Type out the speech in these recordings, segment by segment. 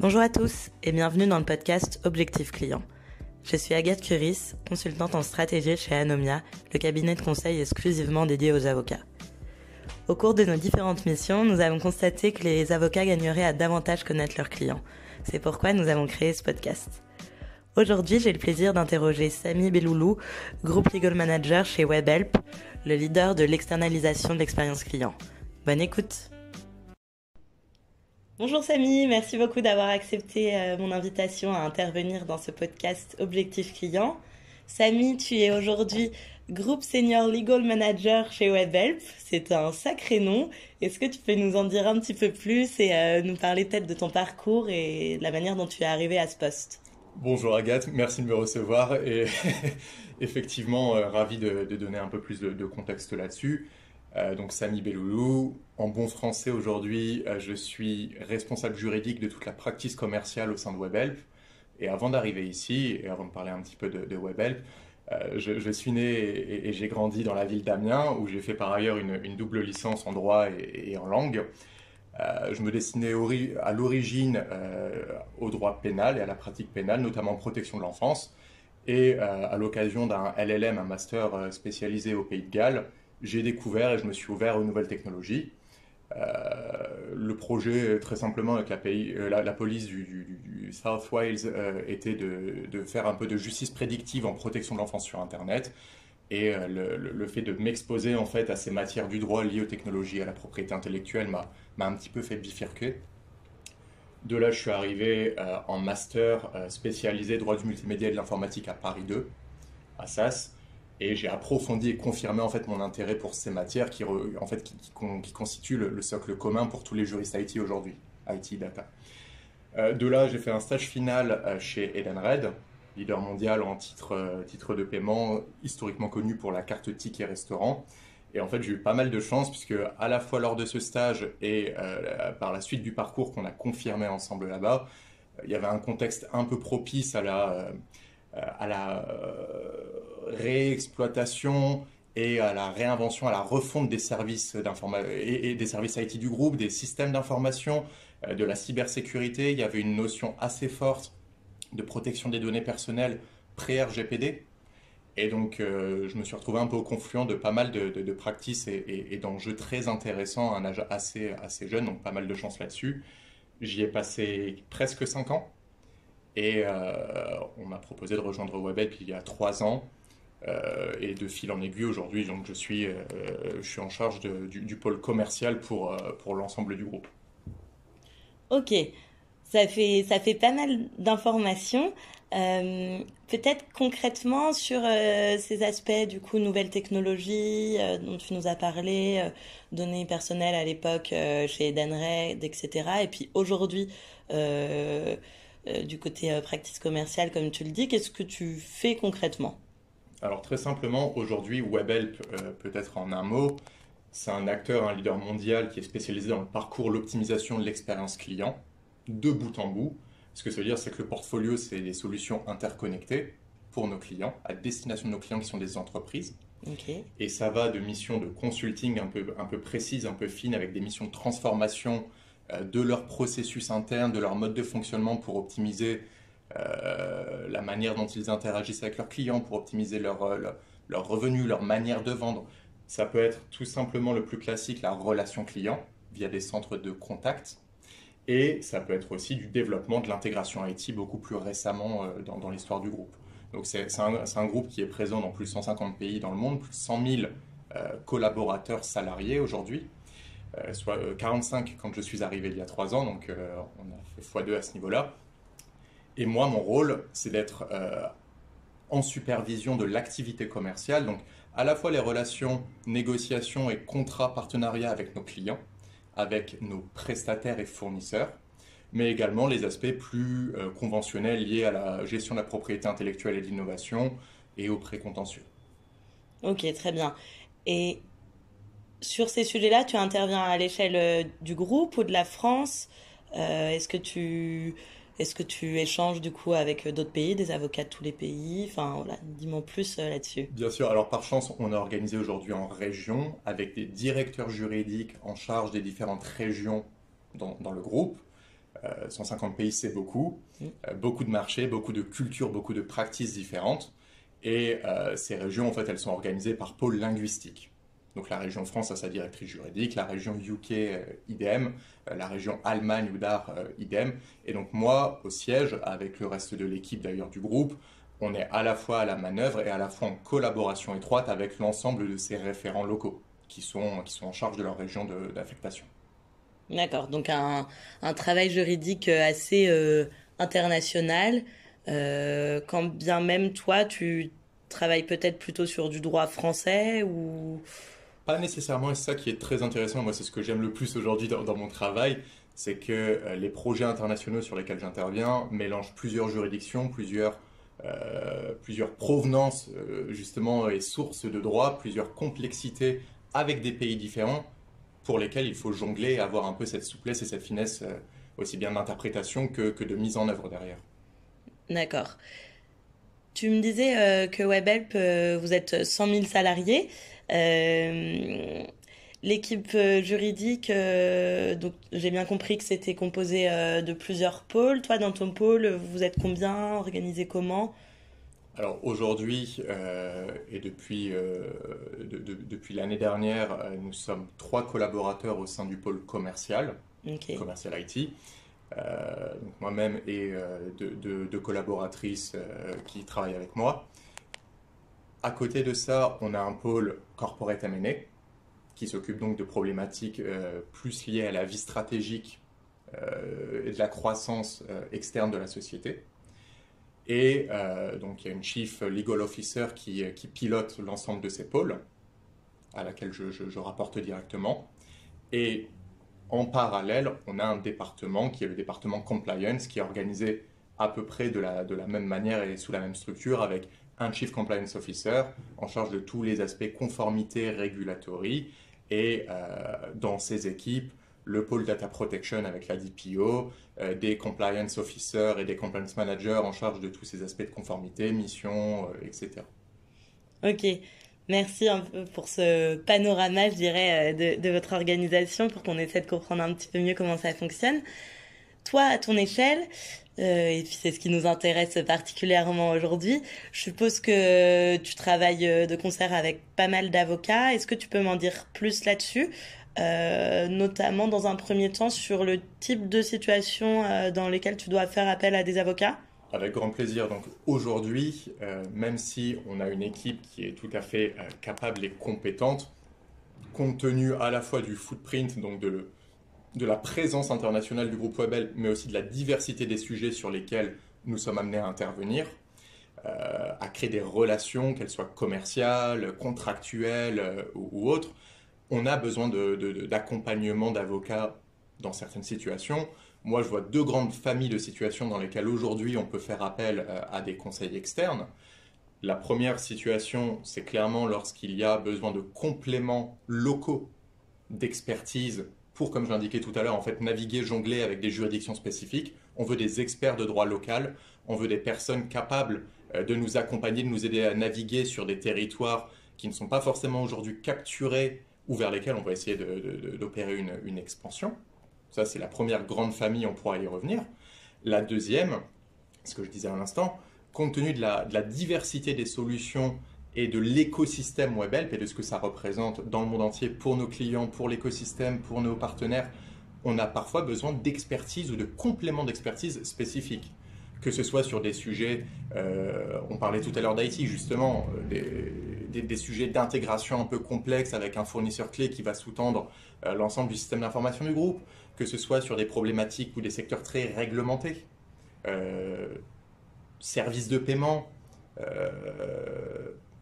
Bonjour à tous et bienvenue dans le podcast Objectif Client. Je suis Agathe Curis, consultante en stratégie chez Anomia, le cabinet de conseil exclusivement dédié aux avocats. Au cours de nos différentes missions, nous avons constaté que les avocats gagneraient à davantage connaître leurs clients. C'est pourquoi nous avons créé ce podcast. Aujourd'hui, j'ai le plaisir d'interroger Samy Belloulou, Group Legal Manager chez Webhelp, le leader de l'externalisation de l'expérience client. Bonne écoute. Bonjour Samy, merci beaucoup d'avoir accepté mon invitation à intervenir dans ce podcast Objectif Client. Samy, tu es aujourd'hui Group Senior Legal Manager chez Webhelp. C'est un sacré nom. Est-ce que tu peux nous en dire un petit peu plus et nous parler peut-être de ton parcours et de la manière dont tu es arrivé à ce poste ? Bonjour Agathe, merci de me recevoir et effectivement ravi de donner un peu plus de contexte là-dessus. Donc Samy Belloulou, en bon français aujourd'hui, je suis responsable juridique de toute la practice commerciale au sein de Webhelp. Et avant d'arriver ici, et avant de parler un petit peu de Webhelp, je suis né et j'ai grandi dans la ville d'Amiens où j'ai fait par ailleurs une double licence en droit et en langue. Je me destinais à l'origine au droit pénal et à la pratique pénale, notamment protection de l'enfance. Et à l'occasion d'un LLM, un master spécialisé au Pays de Galles, j'ai découvert et je me suis ouvert aux nouvelles technologies. Le projet, très simplement, avec la police du South Wales était de faire un peu de justice prédictive en protection de l'enfance sur Internet. Et le fait de m'exposer en fait à ces matières du droit liées aux technologies, à la propriété intellectuelle, m'a un petit peu fait bifurquer. De là, je suis arrivé en master spécialisé droit du multimédia et de l'informatique à Paris 2, à SAS. Et j'ai approfondi et confirmé en fait mon intérêt pour ces matières qui constituent le socle commun pour tous les juristes IT aujourd'hui, IT Data. De là, j'ai fait un stage final chez Edenred, leader mondial en titre de paiement, historiquement connu pour la carte ticket restaurant. Et en fait, j'ai eu pas mal de chance puisque à la fois lors de ce stage et par la suite du parcours qu'on a confirmé ensemble là-bas, il y avait un contexte un peu propice à la réexploitation et à la réinvention, à la refonte des services et des services IT du groupe, des systèmes d'information, de la cybersécurité. Il y avait une notion assez forte de protection des données personnelles pré-RGPD. Et donc, je me suis retrouvé un peu au confluent de pas mal de practices et d'enjeux très intéressants à un âge assez jeune, donc pas mal de chance là-dessus. J'y ai passé presque 5 ans. Et on m'a proposé de rejoindre Webhelp il y a 3 ans. Et de fil en aiguille aujourd'hui, donc je suis en charge du pôle commercial pour l'ensemble du groupe. Ok, ça fait pas mal d'informations. Peut-être concrètement sur ces aspects du coup nouvelles technologies dont tu nous as parlé, données personnelles à l'époque chez Edenred, etc. Et puis aujourd'hui du côté practice commerciale, comme tu le dis, qu'est-ce que tu fais concrètement ? Alors très simplement, aujourd'hui, Webhelp, peut-être en un mot, c'est un acteur, un leader mondial qui est spécialisé dans le parcours, l'optimisation de l'expérience client, de bout en bout. Ce que ça veut dire, c'est que le portfolio, c'est des solutions interconnectées pour nos clients, à destination de nos clients qui sont des entreprises. Okay. Et ça va de missions de consulting un peu précises, un peu fines, avec des missions de transformation de leur processus interne, de leur mode de fonctionnement pour optimiser la manière dont ils interagissent avec leurs clients, pour optimiser leurs revenus, leur manière de vendre. Ça peut être tout simplement le plus classique, la relation client, via des centres de contact. Et ça peut être aussi du développement de l'intégration IT beaucoup plus récemment dans l'histoire du groupe. Donc c'est un groupe qui est présent dans plus de 150 pays dans le monde, plus de 100 000 collaborateurs salariés aujourd'hui, soit 45 quand je suis arrivé il y a 3 ans, donc on a fait x2 à ce niveau-là. Et moi, mon rôle, c'est d'être en supervision de l'activité commerciale, donc à la fois les relations, négociations et contrats partenariats avec nos clients, avec nos prestataires et fournisseurs, mais également les aspects plus conventionnels liés à la gestion de la propriété intellectuelle et de l'innovation et au précontentieux. Ok, très bien. Et sur ces sujets-là, tu interviens à l'échelle du groupe ou de la France ? Est-ce que tu échanges du coup avec d'autres pays, des avocats de tous les pays ? Enfin voilà, dis-moi plus là-dessus. Bien sûr, alors par chance, on a organisé aujourd'hui en région avec des directeurs juridiques en charge des différentes régions dans le groupe. 150 pays, c'est beaucoup. Beaucoup de marchés, beaucoup de cultures, beaucoup de pratiques différentes. Et ces régions, en fait, elles sont organisées par pôle linguistique. Donc la région France a sa directrice juridique, la région UK, idem, la région Allemagne ou DAR, idem. Et donc moi, au siège, avec le reste de l'équipe d'ailleurs du groupe, on est à la fois à la manœuvre et à la fois en collaboration étroite avec l'ensemble de ces référents locaux qui sont en charge de leur région d'affectation. D'accord, donc un travail juridique assez international, quand bien même toi, tu travailles peut-être plutôt sur du droit français ou... Pas nécessairement, et c'est ça qui est très intéressant. Moi, c'est ce que j'aime le plus aujourd'hui dans mon travail, c'est que les projets internationaux sur lesquels j'interviens mélangent plusieurs juridictions, plusieurs provenances justement et sources de droit, plusieurs complexités avec des pays différents pour lesquels il faut jongler et avoir un peu cette souplesse et cette finesse aussi bien d'interprétation que de mise en œuvre derrière. D'accord. Tu me disais que WebHelp, vous êtes 100 000 salariés. L'équipe juridique, donc j'ai bien compris que c'était composé de plusieurs pôles. Toi, dans ton pôle, vous êtes combien? Organisé comment? Alors aujourd'hui et depuis l'année dernière, nous sommes 3 collaborateurs au sein du pôle commercial, Ok. commercial IT. Donc moi-même et deux collaboratrices qui travaillent avec moi. À côté de ça, on a un pôle corporate M&A qui s'occupe donc de problématiques plus liées à la vie stratégique et de la croissance externe de la société. Et donc il y a une Chief Legal Officer qui pilote l'ensemble de ces pôles, à laquelle je rapporte directement. Et en parallèle, on a un département qui est le département Compliance, qui est organisé à peu près de la même manière et sous la même structure, avec un Chief Compliance Officer en charge de tous les aspects conformité régulatory, et dans ces équipes, le pôle Data Protection avec la DPO, des Compliance Officers et des Compliance Managers en charge de tous ces aspects de conformité, mission, etc. Ok. Merci un peu pour ce panorama, je dirais, de votre organisation pour qu'on essaie de comprendre un petit peu mieux comment ça fonctionne. Toi, à ton échelle, et puis c'est ce qui nous intéresse particulièrement aujourd'hui, je suppose que tu travailles de concert avec pas mal d'avocats. Est-ce que tu peux m'en dire plus là-dessus, notamment dans un premier temps sur le type de situation dans lesquelles tu dois faire appel à des avocats? Avec grand plaisir. Donc aujourd'hui, même si on a une équipe qui est tout à fait capable et compétente, compte tenu à la fois du footprint, donc de la présence internationale du groupe WebHelp, mais aussi de la diversité des sujets sur lesquels nous sommes amenés à intervenir, à créer des relations, qu'elles soient commerciales, contractuelles ou autres, on a besoin d'accompagnement d'avocats dans certaines situations. Moi, je vois 2 grandes familles de situations dans lesquelles aujourd'hui on peut faire appel à des conseils externes. La première situation, c'est clairement lorsqu'il y a besoin de compléments locaux d'expertise pour, comme je l'indiquais tout à l'heure, en fait, naviguer, jongler avec des juridictions spécifiques. On veut des experts de droit local, on veut des personnes capables de nous accompagner, de nous aider à naviguer sur des territoires qui ne sont pas forcément aujourd'hui capturés ou vers lesquels on va essayer d'opérer une expansion. Ça, c'est la première grande famille, on pourra y revenir. La deuxième, ce que je disais à l'instant, compte tenu de la diversité des solutions et de l'écosystème WebHelp et de ce que ça représente dans le monde entier pour nos clients, pour l'écosystème, pour nos partenaires, on a parfois besoin d'expertise ou de compléments d'expertise spécifiques. Que ce soit sur des sujets, on parlait tout à l'heure d'IT justement, des sujets d'intégration un peu complexes avec un fournisseur clé qui va sous-tendre l'ensemble du système d'information du groupe, que ce soit sur des problématiques ou des secteurs très réglementés, services de paiement,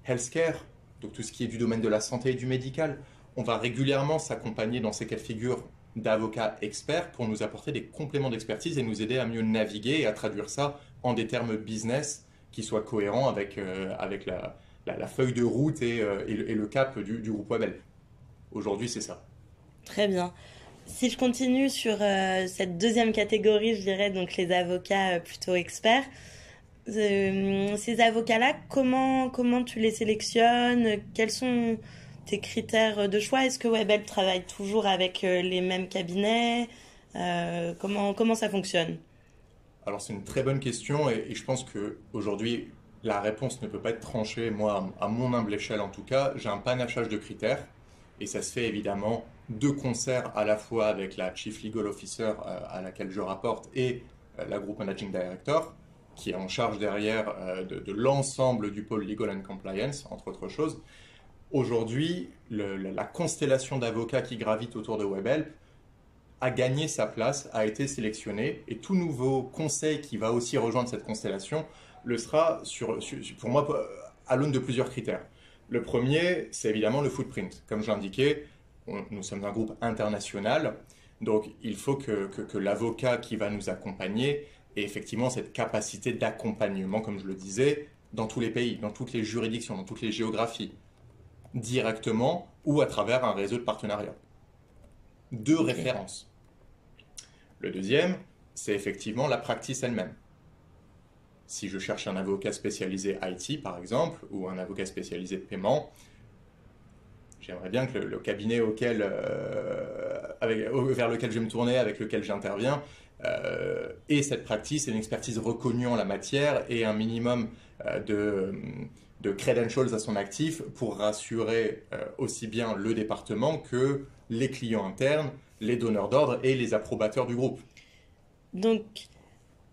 healthcare, donc tout ce qui est du domaine de la santé et du médical. On va régulièrement s'accompagner dans ces cas de figure d'avocats experts pour nous apporter des compléments d'expertise et nous aider à mieux naviguer et à traduire ça en des termes business qui soient cohérents avec la feuille de route et le cap du groupe WebHelp. Aujourd'hui, c'est ça. Très bien. Si je continue sur cette deuxième catégorie, je dirais donc les avocats plutôt experts. Ces avocats-là, comment tu les sélectionnes? Quels sont tes critères de choix? Est-ce que WebHelp travaille toujours avec les mêmes cabinets? Comment ça fonctionne? Alors c'est une très bonne question et je pense qu'aujourd'hui, la réponse ne peut pas être tranchée. Moi, à mon humble échelle en tout cas, j'ai un panachage de critères et ça se fait évidemment de concert à la fois avec la Chief Legal Officer à laquelle je rapporte et la Group Managing Director qui est en charge derrière de l'ensemble du pôle Legal and Compliance, entre autres choses. Aujourd'hui, la constellation d'avocats qui gravitent autour de WebHelp a gagné sa place, a été sélectionné, et tout nouveau conseil qui va aussi rejoindre cette constellation le sera, pour moi, à l'aune de plusieurs critères. Le premier, c'est évidemment le footprint. Comme je l'indiquais, nous sommes un groupe international, donc il faut que l'avocat qui va nous accompagner ait effectivement cette capacité d'accompagnement, comme je le disais, dans tous les pays, dans toutes les juridictions, dans toutes les géographies, directement ou à travers un réseau de partenariats. De référence. Le deuxième, c'est effectivement la practice elle-même. Si je cherche un avocat spécialisé IT, par exemple, ou un avocat spécialisé de paiement, j'aimerais bien que le cabinet vers lequel je vais me tourner, avec lequel j'interviens, ait cette practice et une expertise reconnue en la matière et un minimum de credentials à son actif pour rassurer aussi bien le département que les clients internes, les donneurs d'ordre et les approbateurs du groupe. Donc,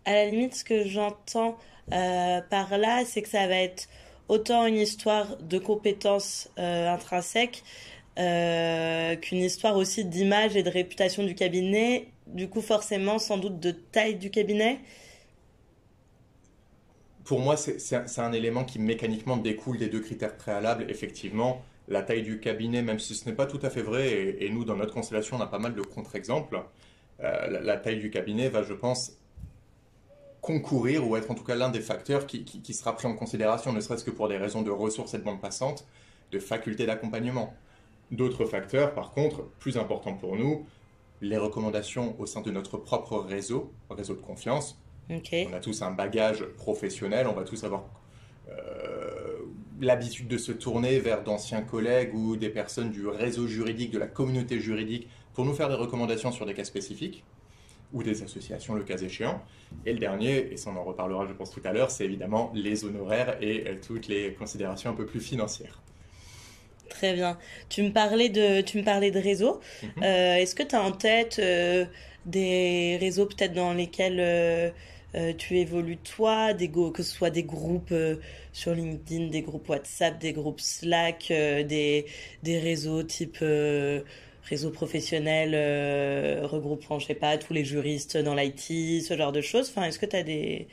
à la limite, ce que j'entends par là, c'est que ça va être autant une histoire de compétences intrinsèques qu'une histoire aussi d'image et de réputation du cabinet, du coup forcément sans doute de taille du cabinet. Pour moi, c'est un élément qui mécaniquement découle des deux critères préalables. Effectivement, la taille du cabinet, même si ce n'est pas tout à fait vrai, et nous, dans notre constellation, on a pas mal de contre-exemples, la taille du cabinet va, je pense, concourir ou être en tout cas l'un des facteurs qui sera pris en considération, ne serait-ce que pour des raisons de ressources et de bande passante, de faculté d'accompagnement. D'autres facteurs, par contre, plus importants pour nous, les recommandations au sein de notre propre réseau de confiance. Okay. On a tous un bagage professionnel, on va tous avoir l'habitude de se tourner vers d'anciens collègues ou des personnes du réseau juridique, de la communauté juridique, pour nous faire des recommandations sur des cas spécifiques, ou des associations le cas échéant. Et le dernier, et ça on en reparlera je pense tout à l'heure, c'est évidemment les honoraires et toutes les considérations un peu plus financières. Très bien. Tu me parlais de réseaux. Est-ce que tu as en tête des réseaux peut-être dans lesquels tu évolues toi, que ce soit des groupes sur LinkedIn, des groupes WhatsApp, des groupes Slack, des réseaux type réseau professionnel regroupant, je sais pas, tous les juristes dans l'IT, ce genre de choses. Enfin, est-ce que tu as des...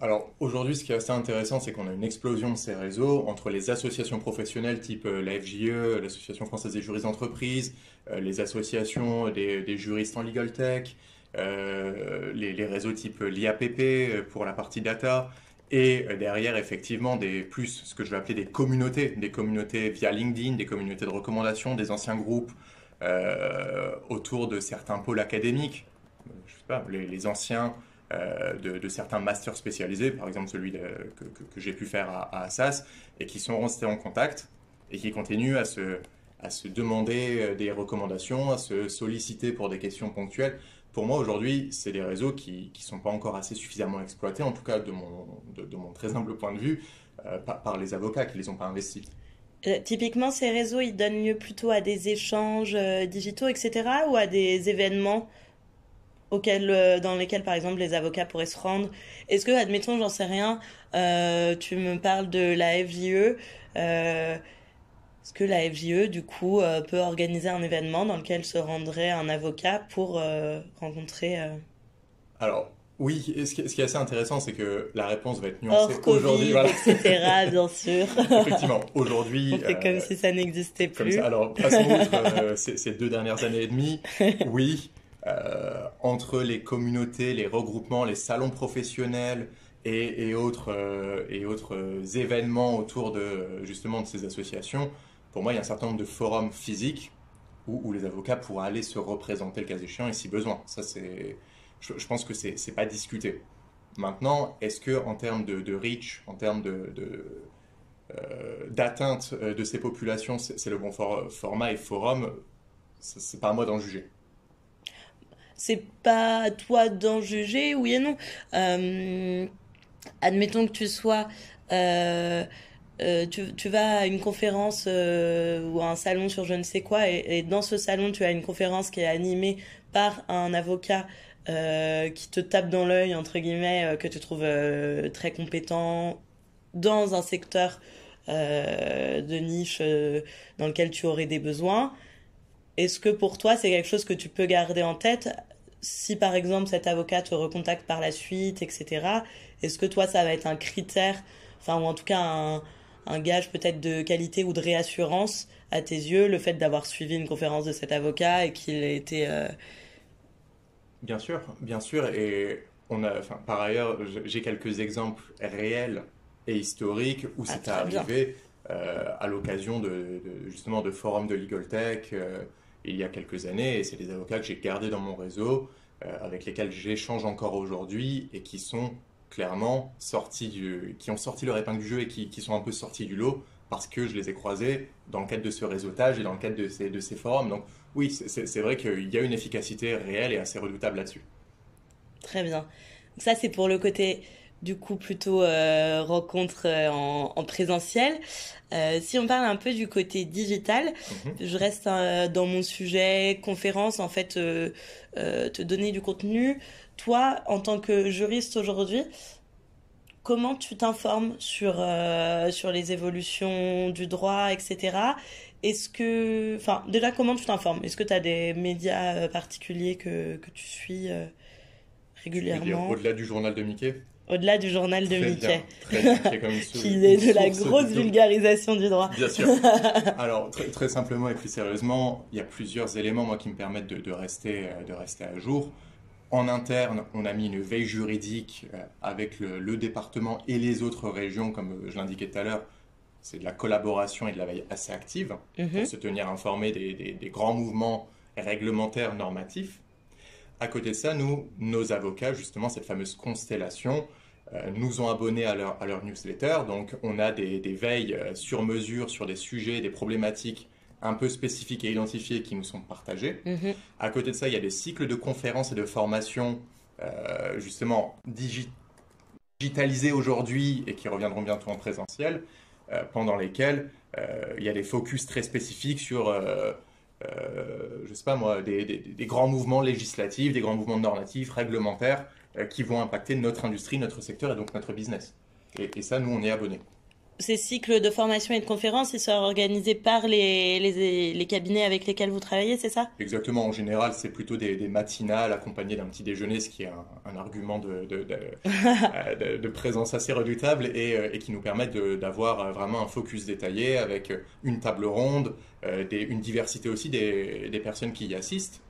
Alors aujourd'hui, ce qui est assez intéressant, c'est qu'on a une explosion de ces réseaux entre les associations professionnelles type la FJE, l'Association française des juristes d'entreprise, les associations des juristes en legal tech, les réseaux type l'IAPP pour la partie data, et derrière effectivement ce que je vais appeler des communautés via LinkedIn, des communautés de recommandation, des anciens groupes autour de certains pôles académiques, je sais pas, les anciens de certains masters spécialisés, par exemple celui que j'ai pu faire à Assas, et qui sont restés en contact et qui continuent à se demander des recommandations, à se solliciter pour des questions ponctuelles. Pour moi, aujourd'hui, c'est des réseaux qui ne sont pas encore assez suffisamment exploités, en tout cas de mon très humble point de vue, par les avocats qui ne les ont pas investis. Typiquement, ces réseaux, ils donnent lieu plutôt à des échanges digitaux, etc., ou à des événements dans lesquels, par exemple, les avocats pourraient se rendre. Est-ce que, admettons, j'en sais rien, tu me parles de la FJE, est-ce que la FJE, du coup, peut organiser un événement dans lequel se rendrait un avocat pour rencontrer... Alors, oui, et ce qui est assez intéressant, c'est que la réponse va être nuancée hors Covid, aujourd'hui. Voilà. etc., bien sûr. Effectivement, aujourd'hui... On fait comme si ça n'existait plus. Alors, passons outre ces 2 dernières années et demie. Oui. Entre les communautés, les regroupements, les salons professionnels et autres événements autour justement de ces associations, pour moi, il y a un certain nombre de forums physiques où les avocats pourraient aller se représenter le cas échéant et si besoin. Ça, je pense que c'est pas discuté. Maintenant, est-ce que en termes de reach, en termes d'atteinte de ces populations, c'est le bon format et forum, c'est pas à moi d'en juger. c'est pas à toi d'en juger, oui et non. Admettons que tu sois tu vas à une conférence ou à un salon sur je ne sais quoi et dans ce salon tu as une conférence qui est animée par un avocat qui te tape dans l'œil entre guillemets que tu trouves très compétent dans un secteur de niche dans lequel tu aurais des besoins. Est-ce que pour toi c'est quelque chose que tu peux garder en tête si par exemple cet avocat te recontacte par la suite, etc. Est-ce que toi ça va être un critère, enfin ou en tout cas un gage peut-être de qualité ou de réassurance à tes yeux, le fait d'avoir suivi une conférence de cet avocat et qu'il ait été... Bien sûr, et par ailleurs, j'ai quelques exemples réels et historiques où c'est arrivé à l'occasion justement de forums de Legal Tech il y a quelques années, et c'est des avocats que j'ai gardés dans mon réseau, avec lesquels j'échange encore aujourd'hui et qui sont clairement qui ont sorti leur épingle du jeu et qui sont un peu sortis du lot parce que je les ai croisés dans le cadre de ce réseautage et dans le cadre de ces forums. Donc oui, c'est vrai qu'il y a une efficacité réelle et assez redoutable là-dessus. Très bien. Donc ça, c'est pour le côté, du coup, plutôt rencontre en présentiel. Si on parle un peu du côté digital, je reste dans mon sujet conférence, en fait, te donner du contenu. Toi, en tant que juriste aujourd'hui, comment tu t'informes sur les évolutions du droit, etc. Enfin, déjà, comment tu t'informes? Est-ce que tu as des médias particuliers que tu suis régulièrement? Au-delà du journal de Mickey? Au-delà du journal de Mickey. Très bien, qui est comme qui est de la grosse vulgarisation du droit. Bien sûr. Alors, très simplement et plus sérieusement, il y a plusieurs éléments, moi, qui me permettent de rester à jour. En interne, on a mis une veille juridique avec le département et les autres régions, comme je l'indiquais tout à l'heure. C'est de la collaboration et de la veille assez active pour se tenir informé des grands mouvements réglementaires normatifs. À côté de ça, nos avocats, justement, cette fameuse constellation, nous ont abonnés à leur newsletter. Donc, on a des veilles sur mesure sur des sujets, des problématiques un peu spécifiques et identifiés qui nous sont partagés. À côté de ça, il y a des cycles de conférences et de formations justement digitalisés aujourd'hui et qui reviendront bientôt en présentiel, pendant lesquels il y a des focus très spécifiques sur, je sais pas moi, des grands mouvements législatifs, des grands mouvements normatifs, réglementaires qui vont impacter notre industrie, notre secteur et donc notre business. Et ça, nous, on est abonnés. Ces cycles de formation et de conférences, ils sont organisés par les cabinets avec lesquels vous travaillez, c'est ça? Exactement. En général, c'est plutôt des matinales accompagnées d'un petit déjeuner, ce qui est un argument de présence assez redoutable et qui nous permettent d'avoir vraiment un focus détaillé avec une table ronde, une diversité aussi des personnes qui y assistent,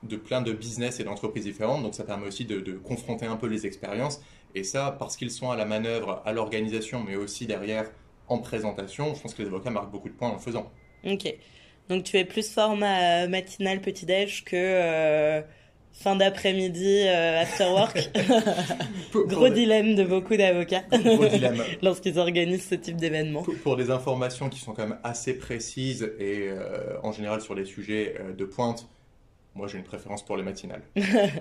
de plein de business et d'entreprises différentes. Donc ça permet aussi de confronter un peu les expériences. Et ça, parce qu'ils sont à la manœuvre, à l'organisation, mais aussi derrière en présentation, je pense que les avocats marquent beaucoup de points en le faisant. Ok. Donc tu es plus format matinal petit-déj que fin d'après-midi after work. Gros dilemme de beaucoup d'avocats lorsqu'ils organisent ce type d'événement. Pour des informations qui sont quand même assez précises et en général sur les sujets de pointe, moi, j'ai une préférence pour les matinales.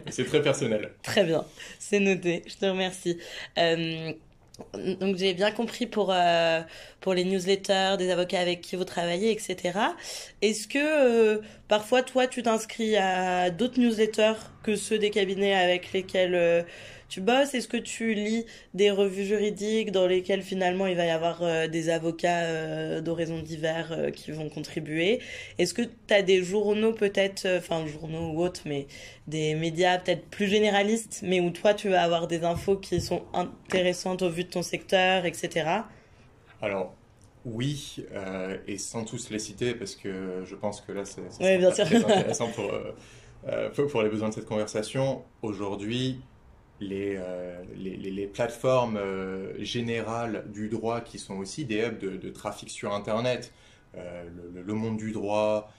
C'est très personnel. Très bien, c'est noté. Je te remercie. Donc, j'ai bien compris pour les newsletters, des avocats avec qui vous travaillez, etc. Est-ce que parfois, toi, tu t'inscris à d'autres newsletters que ceux des cabinets avec lesquels tu bosses? Est-ce que tu lis des revues juridiques dans lesquelles finalement il va y avoir des avocats d'horizons divers qui vont contribuer? Est-ce que tu as des journaux peut-être, enfin journaux ou autres, mais des médias peut-être plus généralistes, mais où toi tu vas avoir des infos qui sont intéressantes au vu de ton secteur, etc. Alors, oui, et sans tous les citer, parce que je pense que là c'est bien sûr. très intéressant pour les besoins de cette conversation. Aujourd'hui, les plateformes générales du droit qui sont aussi des hubs de trafic sur Internet, le monde du droit,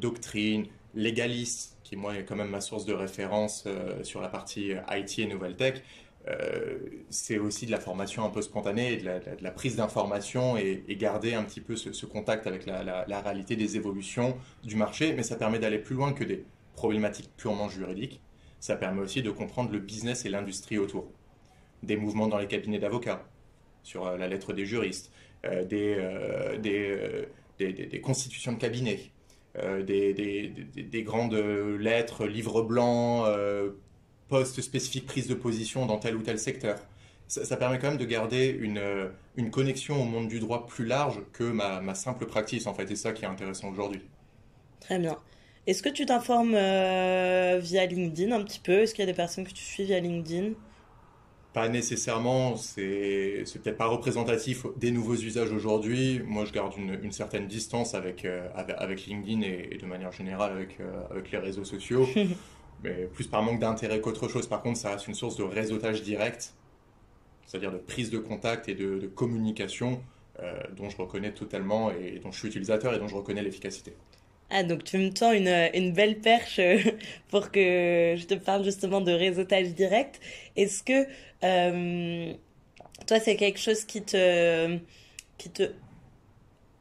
Doctrine, Legalis, qui moi est quand même ma source de référence sur la partie IT et Nouvelle Tech, c'est aussi de la formation un peu spontanée, de la prise d'information et garder un petit peu ce contact avec la réalité des évolutions du marché, mais ça permet d'aller plus loin que problématiques purement juridiques, ça permet aussi de comprendre le business et l'industrie autour. Des mouvements dans les cabinets d'avocats, sur la lettre des juristes, des constitutions de cabinets, des grandes lettres, livres blancs, postes spécifiques, prises de position dans tel ou tel secteur. Ça permet quand même de garder une connexion au monde du droit plus large que ma simple practice, en fait. C'est ça qui est intéressant aujourd'hui. Très bien. Est-ce que tu t'informes via LinkedIn un petit peu? Est-ce qu'il y a des personnes que tu suis via LinkedIn? Pas nécessairement, c'est peut-être pas représentatif des nouveaux usages aujourd'hui. Moi, je garde une certaine distance avec LinkedIn et de manière générale avec les réseaux sociaux, mais plus par manque d'intérêt qu'autre chose. Par contre, ça reste une source de réseautage direct, c'est-à-dire de prise de contact et de communication dont je reconnais totalement et dont je suis utilisateur et dont je reconnais l'efficacité. Ah, donc tu me tends une belle perche pour que je te parle justement de réseautage direct. Est-ce que toi, c'est quelque chose qui te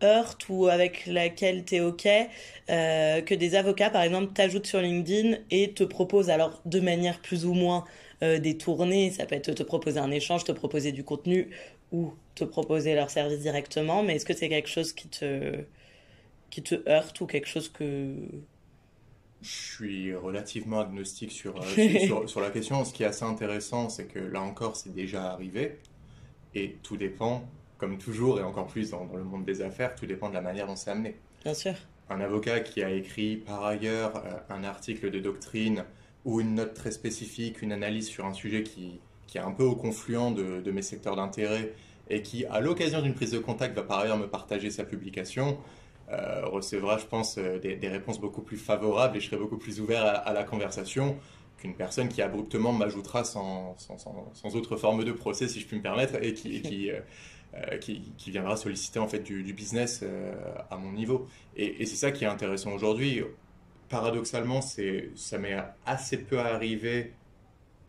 heurte ou avec laquelle tu es OK, que des avocats, par exemple, t'ajoutent sur LinkedIn et te proposent, alors de manière plus ou moins détournée, ça peut être te proposer un échange, te proposer du contenu ou te proposer leur service directement, mais est-ce que c'est quelque chose qui te heurte ou quelque chose que... Je suis relativement agnostique sur la question. Ce qui est assez intéressant, c'est que là encore, c'est déjà arrivé. Et tout dépend, comme toujours, et encore plus dans le monde des affaires, tout dépend de la manière dont c'est amené. Bien sûr. Un avocat qui a écrit par ailleurs un article de doctrine ou une note très spécifique, une analyse sur un sujet qui est un peu au confluent de mes secteurs d'intérêt et qui, à l'occasion d'une prise de contact, va par ailleurs me partager sa publication, recevra, je pense, des réponses beaucoup plus favorables et je serai beaucoup plus ouvert à la conversation qu'une personne qui abruptement m'ajoutera sans autre forme de procès, si je puis me permettre, et qui viendra solliciter en fait du business à mon niveau. Et c'est ça qui est intéressant aujourd'hui. Paradoxalement, ça m'est assez peu arrivé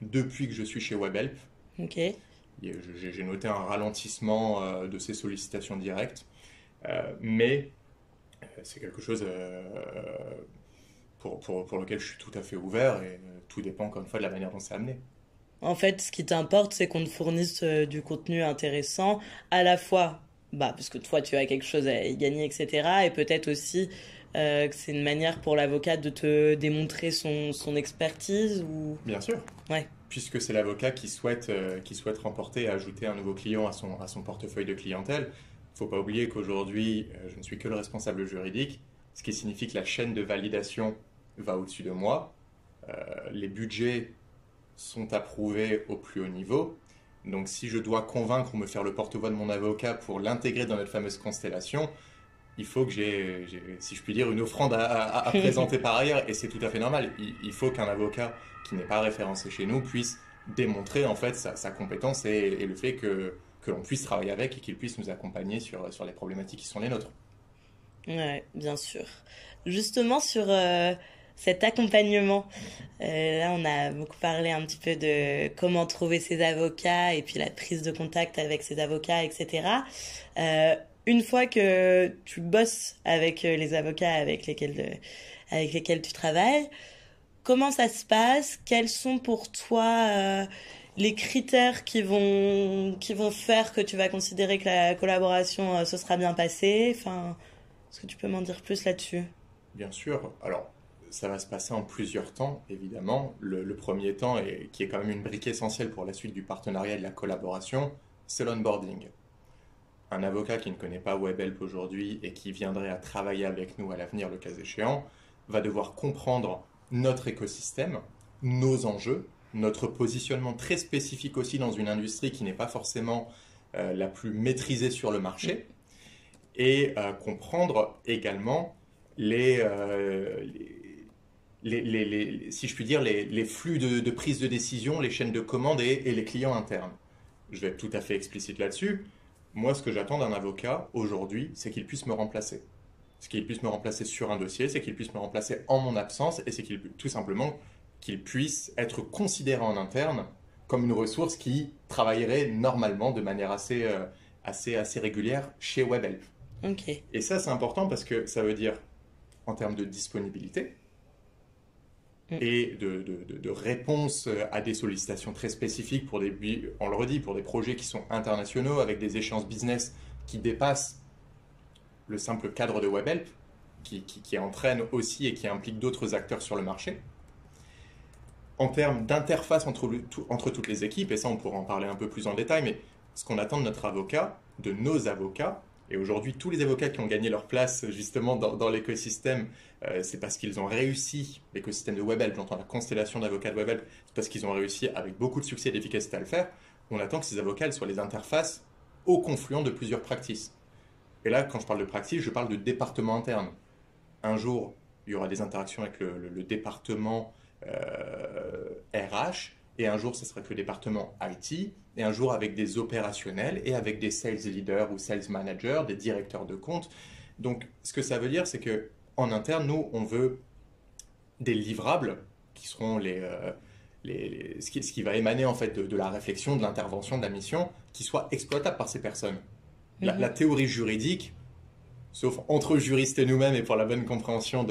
depuis que je suis chez WebHelp. Ok. J'ai noté un ralentissement de ces sollicitations directes, mais c'est quelque chose pour lequel je suis tout à fait ouvert et tout dépend encore une fois de la manière dont c'est amené. En fait, ce qui t'importe, c'est qu'on te fournisse du contenu intéressant, à la fois, bah, parce que toi, tu as quelque chose à y gagner, etc. Et peut-être aussi que c'est une manière pour l'avocat de te démontrer son expertise ou... Bien sûr, Ouais, puisque c'est l'avocat qui souhaite remporter et ajouter un nouveau client à son portefeuille de clientèle. Il ne faut pas oublier qu'aujourd'hui, je ne suis que le responsable juridique, ce qui signifie que la chaîne de validation va au-dessus de moi. Les budgets sont approuvés au plus haut niveau. Donc si je dois convaincre ou me faire le porte-voix de mon avocat pour l'intégrer dans notre fameuse constellation, il faut que j'ai, si je puis dire, une offrande à présenter par ailleurs, et c'est tout à fait normal. Il faut qu'un avocat qui n'est pas référencé chez nous puisse démontrer en fait sa compétence et le fait que l'on puisse travailler avec et qu'il puisse nous accompagner sur les problématiques qui sont les nôtres. ouais, bien sûr. Justement, sur cet accompagnement, là, on a beaucoup parlé un petit peu de comment trouver ses avocats et puis la prise de contact avec ses avocats, etc. Une fois que tu bosses avec les avocats avec lesquels tu travailles, comment ça se passe? Quels sont pour toi les critères qui vont faire que tu vas considérer que la collaboration se sera bien passée? Enfin, est-ce que tu peux m'en dire plus là-dessus? Bien sûr, alors ça va se passer en plusieurs temps, évidemment. Le premier temps, et qui est quand même une brique essentielle pour la suite du partenariat et de la collaboration, c'est l'onboarding. Un avocat qui ne connaît pas WebHelp aujourd'hui et qui viendrait à travailler avec nous à l'avenir, le cas échéant, va devoir comprendre notre écosystème, nos enjeux, notre positionnement très spécifique aussi dans une industrie qui n'est pas forcément la plus maîtrisée sur le marché, et comprendre également si je puis dire, les flux de prise de décision, les chaînes de commande et les clients internes. Je vais être tout à fait explicite là-dessus. Moi, ce que j'attends d'un avocat aujourd'hui, c'est qu'il puisse me remplacer. Ce qu'il puisse me remplacer sur un dossier, c'est qu'il puisse me remplacer en mon absence, et c'est tout simplement qu'il puisse être considéré en interne comme une ressource qui travaillerait normalement de manière assez régulière chez WebHelp. Ok. Et ça, c'est important parce que ça veut dire, en termes de disponibilité, et de réponse à des sollicitations très spécifiques pour on le redit, pour des projets qui sont internationaux avec des échéances business qui dépassent le simple cadre de WebHelp, qui entraîne aussi et qui implique d'autres acteurs sur le marché. En termes d'interface entre toutes les équipes, et ça on pourra en parler un peu plus en détail, mais ce qu'on attend de notre avocat, de nos avocats, et aujourd'hui tous les avocats qui ont gagné leur place justement dans l'écosystème, c'est parce qu'ils ont réussi, l'écosystème de WebHelp, j'entends la constellation d'avocats de WebHelp, c'est parce qu'ils ont réussi avec beaucoup de succès et d'efficacité à le faire. On attend que ces avocats soient les interfaces au confluent de plusieurs practices. Et là, quand je parle de practice, je parle de département interne. Un jour, il y aura des interactions avec le département RH, et un jour, ce sera que le département IT, et un jour avec des opérationnels et avec des sales leaders ou sales managers, des directeurs de compte. Donc, ce que ça veut dire, c'est que en interne, nous, on veut des livrables qui seront ce qui va émaner en fait de la réflexion, de l'intervention, de la mission, qui soient exploitables par ces personnes. La théorie juridique, sauf entre juristes et nous-mêmes et pour la bonne compréhension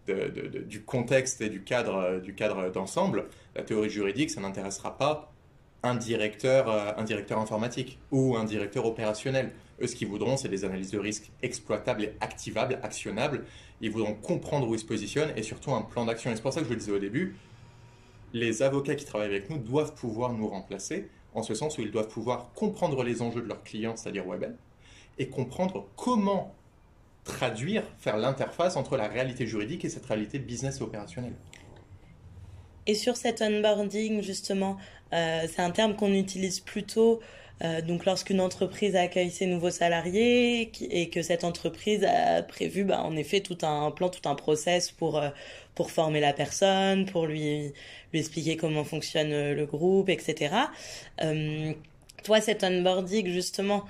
du contexte et du cadre d'ensemble, la théorie juridique, ça n'intéressera pas un directeur informatique ou un directeur opérationnel. Eux, ce qu'ils voudront, c'est des analyses de risque exploitables et activables, actionnables. Ils voudront comprendre où ils se positionnent et surtout un plan d'action. Et c'est pour ça que je le disais au début, les avocats qui travaillent avec nous doivent pouvoir nous remplacer, en ce sens où ils doivent pouvoir comprendre les enjeux de leurs clients, c'est-à-dire WebHelp, et comprendre comment traduire, faire l'interface entre la réalité juridique et cette réalité business et opérationnelle. Et sur cet onboarding, justement, c'est un terme qu'on utilise plutôt donc lorsqu'une entreprise accueille ses nouveaux salariés et que cette entreprise a prévu en effet tout un plan, tout un process pour former la personne, pour lui expliquer comment fonctionne le groupe, etc. Toi, cet onboarding, justement,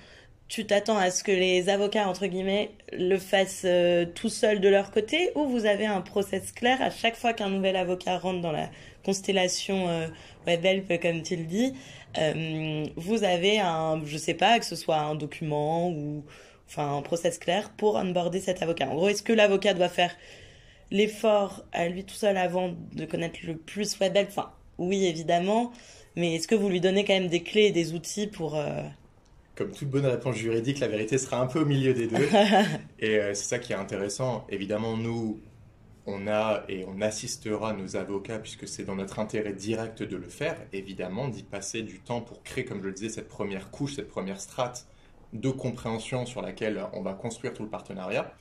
tu t'attends à ce que les avocats, entre guillemets, le fassent tout seuls de leur côté, ou vous avez un process clair à chaque fois qu'un nouvel avocat rentre dans la constellation WebHelp, comme tu le dis, vous avez je sais pas, que ce soit un document ou enfin un process clair pour onboarder cet avocat. En gros, est-ce que l'avocat doit faire l'effort à lui tout seul avant de connaître le plus WebHelp? Enfin, oui, évidemment, mais est-ce que vous lui donnez quand même des clés et des outils pour... Comme toute bonne réponse juridique, la vérité sera un peu au milieu des deux. Et c'est ça qui est intéressant. Évidemment, nous, on assistera nos avocats, puisque c'est dans notre intérêt direct de le faire, évidemment, d'y passer du temps pour créer, comme je le disais, cette première couche, cette première strate de compréhension sur laquelle on va construire tout le partenariat.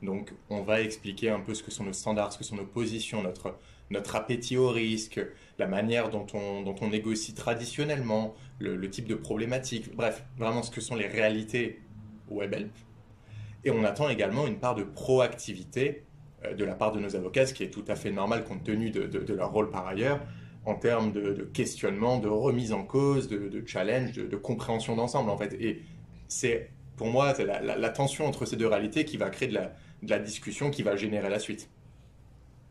Donc, on va expliquer un peu ce que sont nos standards, ce que sont nos positions, notre appétit au risque, la manière dont on négocie traditionnellement, le type de problématique, bref, vraiment ce que sont les réalités WebHelp. Et on attend également une part de proactivité de la part de nos avocats, ce qui est tout à fait normal compte tenu de leur rôle par ailleurs, en termes de questionnement, de remise en cause, de challenge, de compréhension d'ensemble en fait. Et c'est pour moi c'est la tension entre ces deux réalités qui va créer de la discussion qui va générer la suite.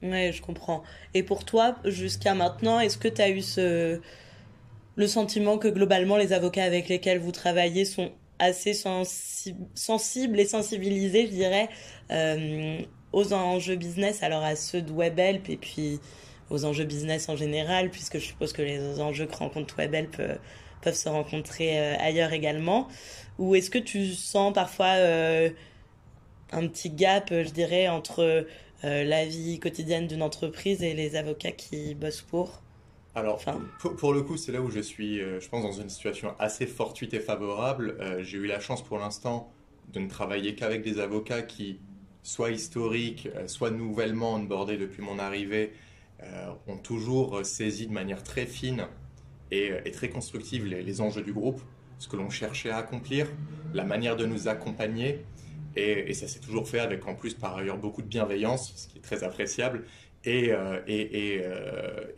Ouais, je comprends. Et pour toi, jusqu'à maintenant, est-ce que tu as eu le sentiment que globalement les avocats avec lesquels vous travaillez sont assez sensibles et sensibilisés, je dirais, aux enjeux business, alors à ceux de WebHelp et puis aux enjeux business en général, puisque je suppose que les enjeux que rencontre WebHelp peuvent se rencontrer ailleurs également. Ou est-ce que tu sens parfois un petit gap, je dirais, entre la vie quotidienne d'une entreprise et les avocats qui bossent pour? Alors, Enfin, pour le coup, c'est là où je suis, je pense, dans une situation assez fortuite et favorable. J'ai eu la chance pour l'instant de ne travailler qu'avec des avocats qui, soit historiques, soit nouvellement onboardés depuis mon arrivée, ont toujours saisi de manière très fine et très constructive les enjeux du groupe, ce que l'on cherchait à accomplir, la manière de nous accompagner. Et ça s'est toujours fait avec en plus par ailleurs beaucoup de bienveillance, ce qui est très appréciable. Et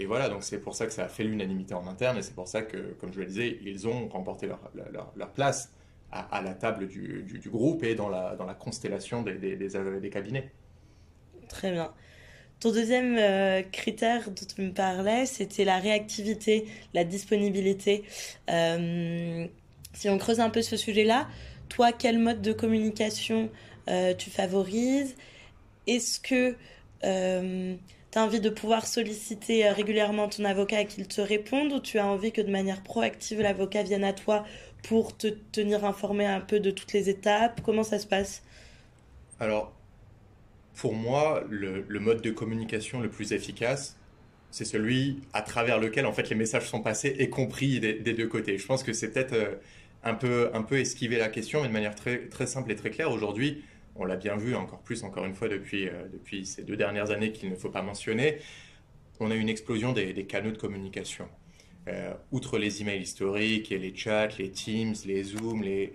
voilà, donc c'est pour ça que ça a fait l'unanimité en interne et c'est pour ça que, comme je le disais, ils ont remporté leur place à la table du groupe et dans la constellation des cabinets. très bien. Ton deuxième critère dont tu me parlais, c'était la réactivité, la disponibilité. Si on creuse un peu ce sujet-là, toi, quel mode de communication tu favorises? Est-ce que tu as envie de pouvoir solliciter régulièrement ton avocat et qu'il te réponde, ou tu as envie que de manière proactive, l'avocat vienne à toi pour te tenir informé un peu de toutes les étapes? Comment ça se passe? Alors, pour moi, le mode de communication le plus efficace, c'est celui à travers lequel en fait les messages sont passés et compris des deux côtés. Je pense que c'est peut-être un peu esquiver la question, mais de manière très simple et très claire. Aujourd'hui, on l'a bien vu encore plus, encore une fois, depuis ces 2 dernières années qu'il ne faut pas mentionner, on a une explosion des canaux de communication. Outre les emails historiques et les chats, les Teams, les Zoom, les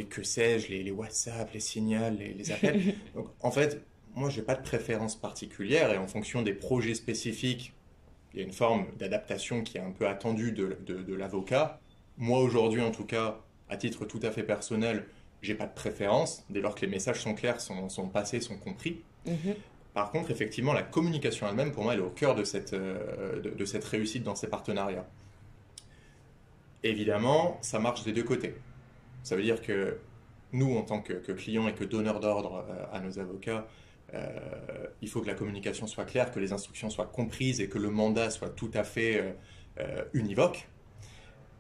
que sais-je, les WhatsApp, les signals, les appels. Donc, en fait, moi, j'ai pas de préférence particulière et en fonction des projets spécifiques, il y a une forme d'adaptation qui est un peu attendue de l'avocat. Moi, aujourd'hui, en tout cas, à titre tout à fait personnel, j'ai pas de préférence dès lors que les messages sont clairs, sont passés, sont compris. Mhm. Par contre, effectivement, la communication elle-même, pour moi, elle est au cœur de cette réussite dans ces partenariats. Évidemment, ça marche des deux côtés. Ça veut dire que nous, en tant que clients et que donneurs d'ordre à nos avocats, il faut que la communication soit claire, que les instructions soient comprises et que le mandat soit tout à fait univoque.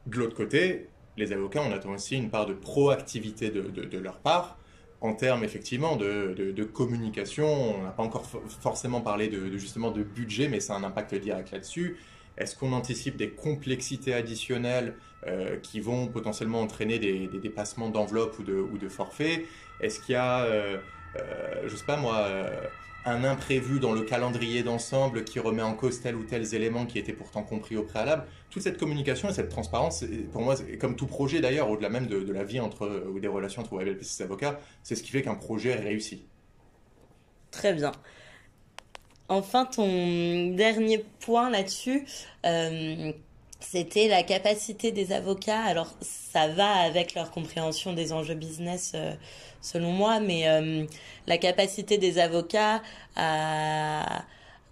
De l'autre côté, les avocats, on attend aussi une part de proactivité de leur part en termes effectivement de communication. On n'a pas encore forcément parlé justement de budget, mais ça a un impact direct là-dessus. Est-ce qu'on anticipe des complexités additionnelles qui vont potentiellement entraîner des dépassements d'enveloppe ou de forfait? Est-ce qu'il y a, je sais pas moi, un imprévu dans le calendrier d'ensemble qui remet en cause tel ou tel élément qui était pourtant compris au préalable? Toute cette communication et cette transparence, pour moi, comme tout projet d'ailleurs, au-delà même de la vie ou des relations entre WebLP et ses avocats, c'est ce qui fait qu'un projet réussit. Très bien. Enfin, ton dernier point là-dessus, euh, c'était la capacité des avocats. Alors, ça va avec leur compréhension des enjeux business, selon moi, mais la capacité des avocats à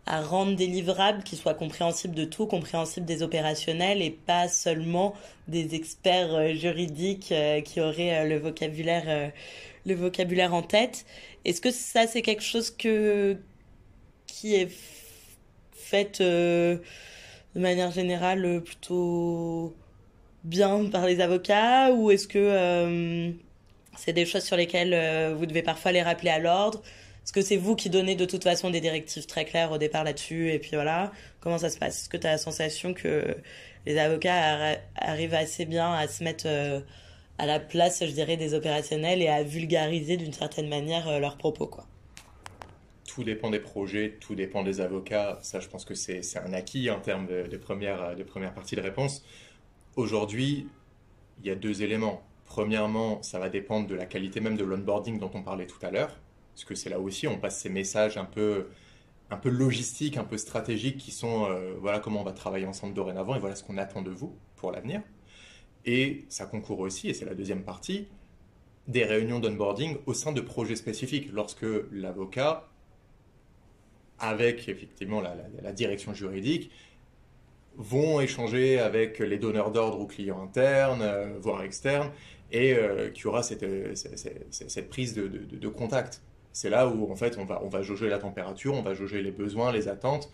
rendre des livrables qui soient compréhensibles de tout, compréhensibles des opérationnels et pas seulement des experts juridiques qui auraient le vocabulaire en tête. Est-ce que ça, c'est quelque chose qui est faite de manière générale plutôt bien par les avocats, ou est-ce que c'est des choses sur lesquelles vous devez parfois les rappeler à l'ordre? Est-ce que c'est vous qui donnez de toute façon des directives très claires au départ là-dessus, et puis voilà, comment ça se passe? Est-ce que tu as la sensation que les avocats arrivent assez bien à se mettre à la place, je dirais, des opérationnels et à vulgariser d'une certaine manière leurs propos, quoi? Tout dépend des projets, tout dépend des avocats. Ça, je pense que c'est un acquis en termes de première partie de réponse. Aujourd'hui, il y a deux éléments. Premièrement, ça va dépendre de la qualité même de l'onboarding dont on parlait tout à l'heure. Parce que c'est là aussi, on passe ces messages un peu logistiques, un peu stratégiques qui sont voilà comment on va travailler ensemble dorénavant et voilà ce qu'on attend de vous pour l'avenir. Et ça concourt aussi, et c'est la deuxième partie, des réunions d'onboarding au sein de projets spécifiques. Lorsque l'avocat, avec effectivement la direction juridique, vont échanger avec les donneurs d'ordre ou clients internes, voire externes, et qu'il y aura cette prise de contact. C'est là où en fait on va jauger la température, on va jauger les besoins, les attentes,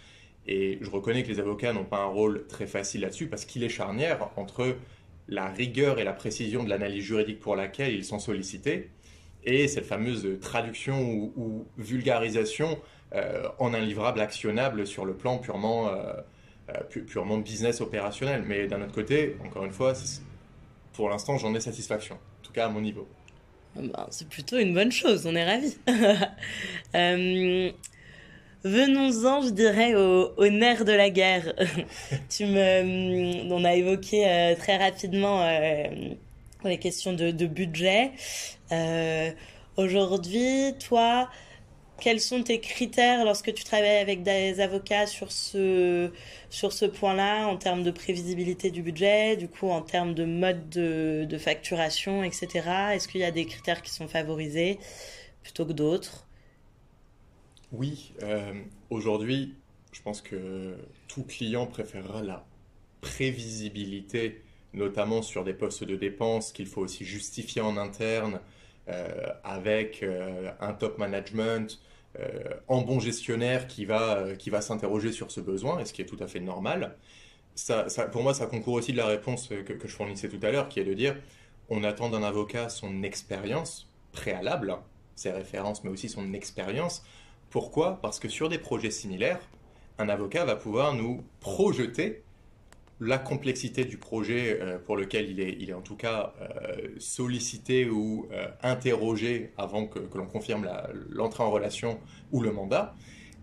et je reconnais que les avocats n'ont pas un rôle très facile là-dessus parce qu'il est charnière entre la rigueur et la précision de l'analyse juridique pour laquelle ils sont sollicités, et cette fameuse traduction ou vulgarisation en un livrable actionnable sur le plan purement business opérationnel. Mais d'un autre côté, encore une fois, pour l'instant, j'en ai satisfaction, en tout cas à mon niveau. Ben, c'est plutôt une bonne chose, on est ravis. Euh, Venons-en, je dirais, au nerf de la guerre. On a évoqué très rapidement les questions de budget. Euh, Aujourd'hui, toi, quels sont tes critères lorsque tu travailles avec des avocats sur ce point-là, en termes de prévisibilité du budget, du coup en termes de mode de facturation, etc. Est-ce qu'il y a des critères qui sont favorisés plutôt que d'autres? Oui, aujourd'hui, je pense que tout client préférera la prévisibilité, notamment sur des postes de dépenses qu'il faut aussi justifier en interne avec un top management, en bon gestionnaire qui va s'interroger sur ce besoin, et ce qui est tout à fait normal. Pour moi, ça concourt aussi de la réponse que je fournissais tout à l'heure, qui est de dire, on attend d'un avocat son expérience préalable, ses références, mais aussi son expérience. Pourquoi? Parce que sur des projets similaires, un avocat va pouvoir nous projeter la complexité du projet pour lequel il est en tout cas sollicité ou interrogé avant que l'on confirme l'entrée en relation ou le mandat,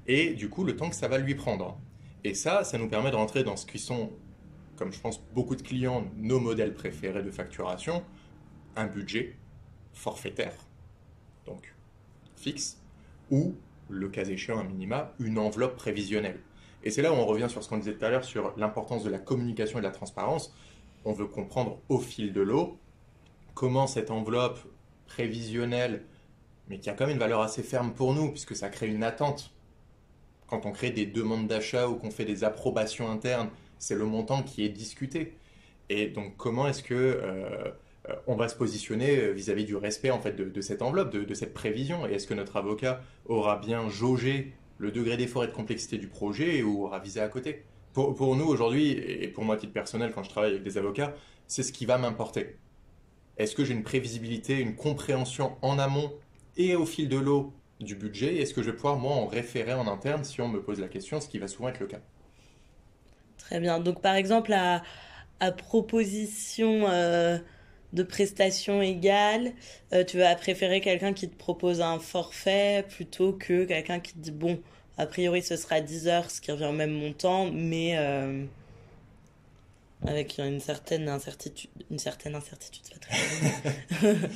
et du coup le temps que ça va lui prendre. Et ça nous permet de rentrer dans ce qui sont, comme je pense beaucoup de clients, nos modèles préférés de facturation, un budget forfaitaire, donc fixe, ou le cas échéant un minima, une enveloppe prévisionnelle. Et c'est là où on revient sur ce qu'on disait tout à l'heure sur l'importance de la communication et de la transparence. On veut comprendre au fil de l'eau comment cette enveloppe prévisionnelle, mais qui a quand même une valeur assez ferme pour nous, puisque ça crée une attente. Quand on crée des demandes d'achat ou qu'on fait des approbations internes, c'est le montant qui est discuté. Et donc comment est-ce que on va se positionner vis-à-vis du respect en fait, de cette enveloppe, de cette prévision? Et est-ce que notre avocat aura bien jaugé le degré d'effort et de complexité du projet ou aura visé à côté? Pour nous aujourd'hui, et pour moi à titre personnel quand je travaille avec des avocats, c'est ce qui va m'importer. Est-ce que j'ai une prévisibilité, une compréhension en amont et au fil de l'eau du budget? Est-ce que je vais pouvoir moi en référer en interne si on me pose la question, ce qui va souvent être le cas? Très bien. Donc, par exemple, à proposition de prestations égales, tu vas préférer quelqu'un qui te propose un forfait plutôt que quelqu'un qui te dit, bon, a priori, ce sera 10 heures, ce qui revient au même montant, mais avec une certaine incertitude. Une certaine incertitude, c'est pas très bien.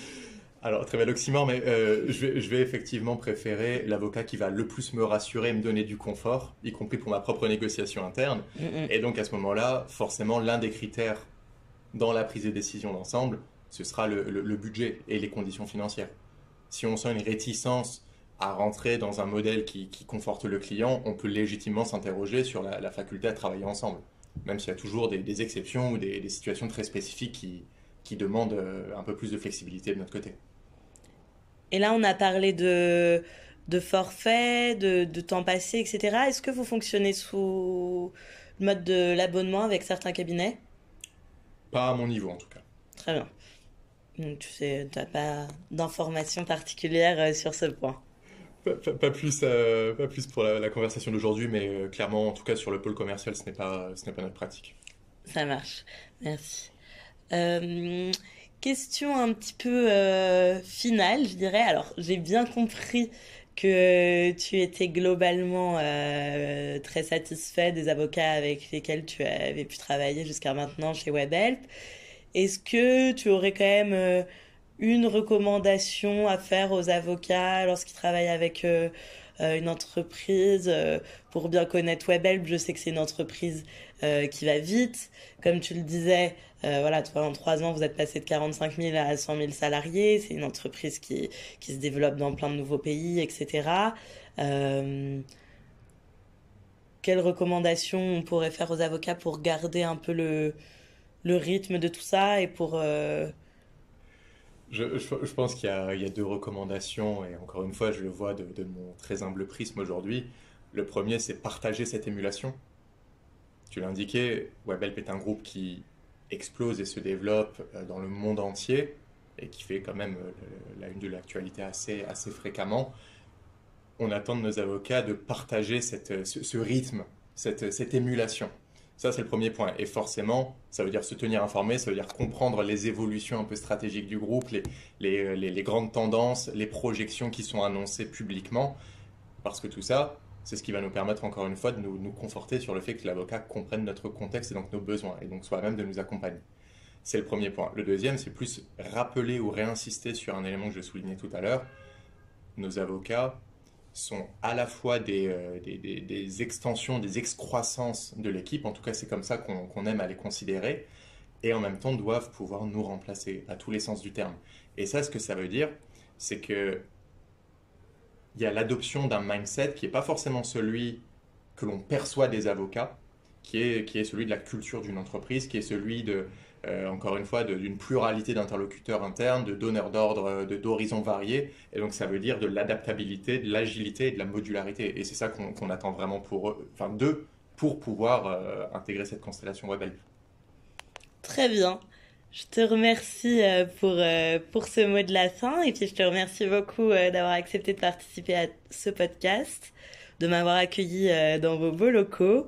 Alors, très bel oxymore, mais je vais effectivement préférer l'avocat qui va le plus me rassurer, me donner du confort, y compris pour ma propre négociation interne. Et donc, à ce moment-là, forcément, l'un des critères dans la prise de décision d'ensemble, ce sera le budget et les conditions financières. Si on sent une réticence à rentrer dans un modèle qui conforte le client, on peut légitimement s'interroger sur la faculté à travailler ensemble, même s'il y a toujours des exceptions ou des situations très spécifiques qui demandent un peu plus de flexibilité de notre côté. Et là, on a parlé de forfait, de temps passé, etc. Est-ce que vous fonctionnez sous le mode de l'abonnement avec certains cabinets? Pas à mon niveau en tout cas. Très bien. Donc, tu sais, tu n'as pas d'informations particulières sur ce point. Pas plus pour la conversation d'aujourd'hui, mais clairement, en tout cas sur le pôle commercial, ce n'est pas notre pratique. Ça marche. Merci. Euh, Question un petit peu finale, je dirais. Alors, j'ai bien compris que tu étais globalement très satisfait des avocats avec lesquels tu avais pu travailler jusqu'à maintenant chez WebHelp. Est-ce que tu aurais quand même une recommandation à faire aux avocats lorsqu'ils travaillent avec une entreprise pour bien connaître WebHelp? Je sais que c'est une entreprise qui va vite. Comme tu le disais, voilà, toi, en 3 ans, vous êtes passé de 45 000 à 100 000 salariés. C'est une entreprise qui se développe dans plein de nouveaux pays, etc. Euh, Quelles recommandations on pourrait faire aux avocats pour garder un peu le rythme de tout ça et pour... Je pense qu'il y a deux recommandations, et encore une fois, je le vois de mon très humble prisme aujourd'hui. Le premier, c'est partager cette émulation. Tu l'as indiqué, WebHelp est un groupe qui explose et se développe dans le monde entier et qui fait quand même la une de l'actualité assez fréquemment. On attend de nos avocats de partager ce rythme, cette émulation. Ça, c'est le premier point. Et forcément, ça veut dire se tenir informé, ça veut dire comprendre les évolutions un peu stratégiques du groupe, les grandes tendances, les projections qui sont annoncées publiquement. Parce que tout ça, c'est ce qui va nous permettre, encore une fois, de nous conforter sur le fait que l'avocat comprenne notre contexte et donc nos besoins, et donc soit à même de nous accompagner. C'est le premier point. Le deuxième, c'est plus rappeler ou réinsister sur un élément que je soulignais tout à l'heure. Nos avocats sont à la fois des extensions, des excroissances de l'équipe, en tout cas c'est comme ça qu'on aime à les considérer, et en même temps doivent pouvoir nous remplacer à tous les sens du terme. Et ça, ce que ça veut dire, c'est que il y a l'adoption d'un mindset qui n'est pas forcément celui que l'on perçoit des avocats, qui est celui de la culture d'une entreprise, qui est celui encore une fois, d'une pluralité d'interlocuteurs internes, de donneurs d'ordre, d'horizons variés. Et donc, ça veut dire de l'adaptabilité, de l'agilité et de la modularité. Et c'est ça qu'on attend vraiment d'eux pour pouvoir intégrer cette constellation Web Help. Très bien. Je te remercie pour ce mot de la fin. Et puis, je te remercie beaucoup d'avoir accepté de participer à ce podcast, de m'avoir accueilli dans vos beaux locaux.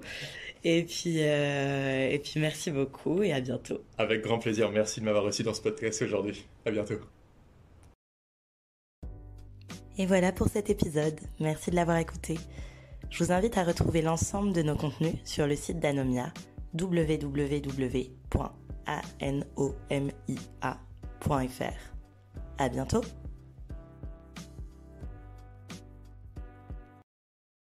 Et puis, merci beaucoup et à bientôt. Avec grand plaisir. Merci de m'avoir reçu dans ce podcast aujourd'hui. À bientôt. Et voilà pour cet épisode. Merci de l'avoir écouté. Je vous invite à retrouver l'ensemble de nos contenus sur le site d'Anomia, www.anomia.fr. À bientôt.